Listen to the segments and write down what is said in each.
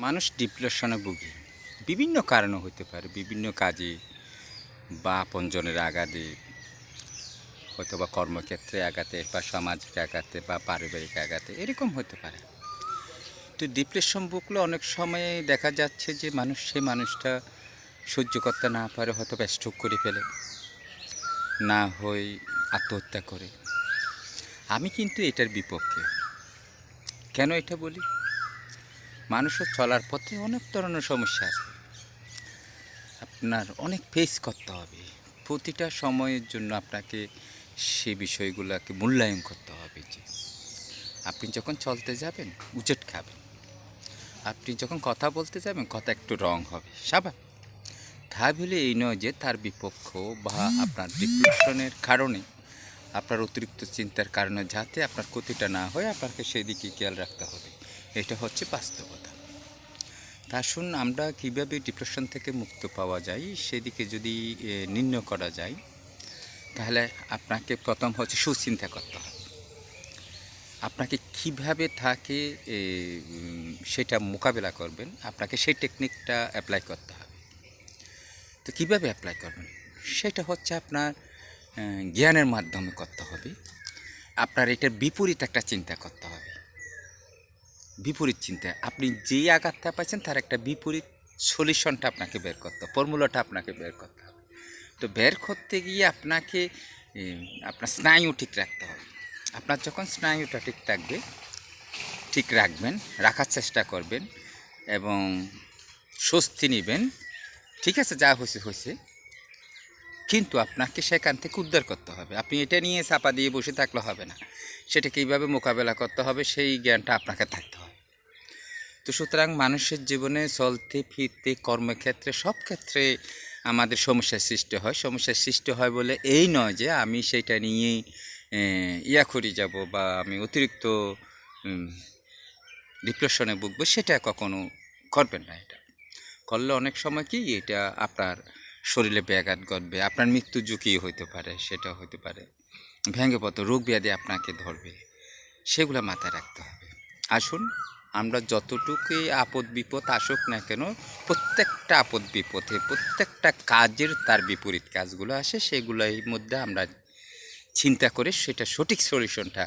মানুষ ডিপ্রেশনে ভুগে বিভিন্ন কারণে হতে পারে, বিভিন্ন কাজে বা আপনজনের আঘাতে, হয়তো বা কর্মক্ষেত্রে আঘাতে বা সামাজিক আঘাতে বা পারিবারিক আঘাতে এরকম হতে পারে। তো ডিপ্রেশন ভুগলে অনেক সময় দেখা যাচ্ছে যে সে মানুষটা সহ্য করতে না পারে, হয়তো বা স্ট্রোক করে ফেলে, না হয় আত্মহত্যা করে। আমি কিন্তু এটার বিপক্ষে। কেন এটা বলি? মানুষের চলার পথে অনেক ধরনের সমস্যা আছে, আপনার অনেক ফেস করতে হবে। প্রতিটা সময়ের জন্য আপনাকে সে বিষয়গুলোকে মূল্যায়ন করতে হবে। যে আপনি যখন চলতে যাবেন উচট খাবেন, আপনি যখন কথা বলতে যাবেন কথা একটু রং হবে, স্বাভাবিক। তা বলে এই নয় যে তার বিপক্ষ বা আপনার ডিপ্রেশনের কারণে, আপনার অতিরিক্ত চিন্তার কারণে যাতে আপনার ক্ষতিটা না হয়, আপনাকে সেদিকে খেয়াল রাখতে হবে। এটা হচ্ছে বাস্তবতা। তা আসুন, আমরা কীভাবে ডিপ্রেশন থেকে মুক্ত পাওয়া যায় সেদিকে যদি নির্ণয় করা যায়, তাহলে আপনাকে প্রথম হচ্ছে সুচিন্তা করতে হবে। আপনাকে কিভাবে থাকে সেটা মোকাবেলা করবেন, আপনাকে সেই টেকনিকটা অ্যাপ্লাই করতে হবে। তো কীভাবে অ্যাপ্লাই করবেন সেটা হচ্ছে আপনার জ্ঞানের মাধ্যমে করতে হবে। আপনার এটার বিপরীত একটা চিন্তা করতে হবে। বিপরীত চিন্তা, আপনি যেই আঘাতটা পাচ্ছেন তার একটা বিপরীত সলিউশনটা আপনাকে বের করতে হবে, ফর্মুলাটা আপনাকে বের করতে হবে। তো বের করতে গিয়ে আপনাকে আপনার স্নায়ু ঠিক রাখতে হবে। আপনার যখন স্নায়ুটা ঠিক থাকবে, ঠিক রাখবেন, রাখার চেষ্টা করবেন এবং স্বস্তি নেবেন। ঠিক আছে, যা হয়েছে হয়েছে, কিন্তু আপনাকে সেখান থেকে উদ্ধার করতে হবে। আপনি এটা নিয়ে চাপা দিয়ে বসে থাকলে হবে না, সেটা কীভাবে মোকাবেলা করতে হবে সেই জ্ঞানটা আপনাকে থাকতে হবে। তো সুতরাং মানুষের জীবনে চলতে ফিরতে, কর্মক্ষেত্রে, সব ক্ষেত্রে আমাদের সমস্যার সৃষ্টি হয়। সমস্যার সৃষ্টি হয় বলে এই নয় যে আমি সেইটা নিয়েই করে যাব বা আমি অতিরিক্ত ডিপ্রেশনে ভুগবো, সেটা কখনো করবেন না। এটা করলে অনেক সময় কি এটা আপনার শরীরে ব্যাঘাত ঘটবে, আপনার মৃত্যু ঝুঁকি হইতে পারে, সেটা হইতে পারে ভেঙে পড়তে, রোগ ব্যাধি আপনাকে ধরবে, সেগুলো মাথায় রাখতে হবে। আসুন, আমরা যতটুকুই আপদ বিপদ আসুক না কেন, প্রত্যেকটা আপদ বিপদে, প্রত্যেকটা কাজের তার বিপরীত কাজগুলো আসে, সেগুলোর মধ্যে আমরা চিন্তা করে সেটা সঠিক সলিউশনটা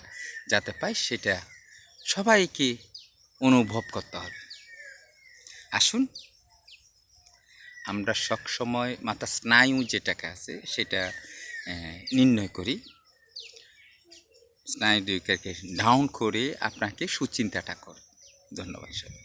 যাতে পাই, সেটা সবাইকে অনুভব করতে হবে। আসুন, আমরা সবসময় মাথা স্নায়ু যেটাকে আছে সেটা নির্ণয় করি, স্নায়ু দুইটাকে ডাউন করে আপনাকে সুচিন্তাটা করে। ধন্যবাদ সবাই।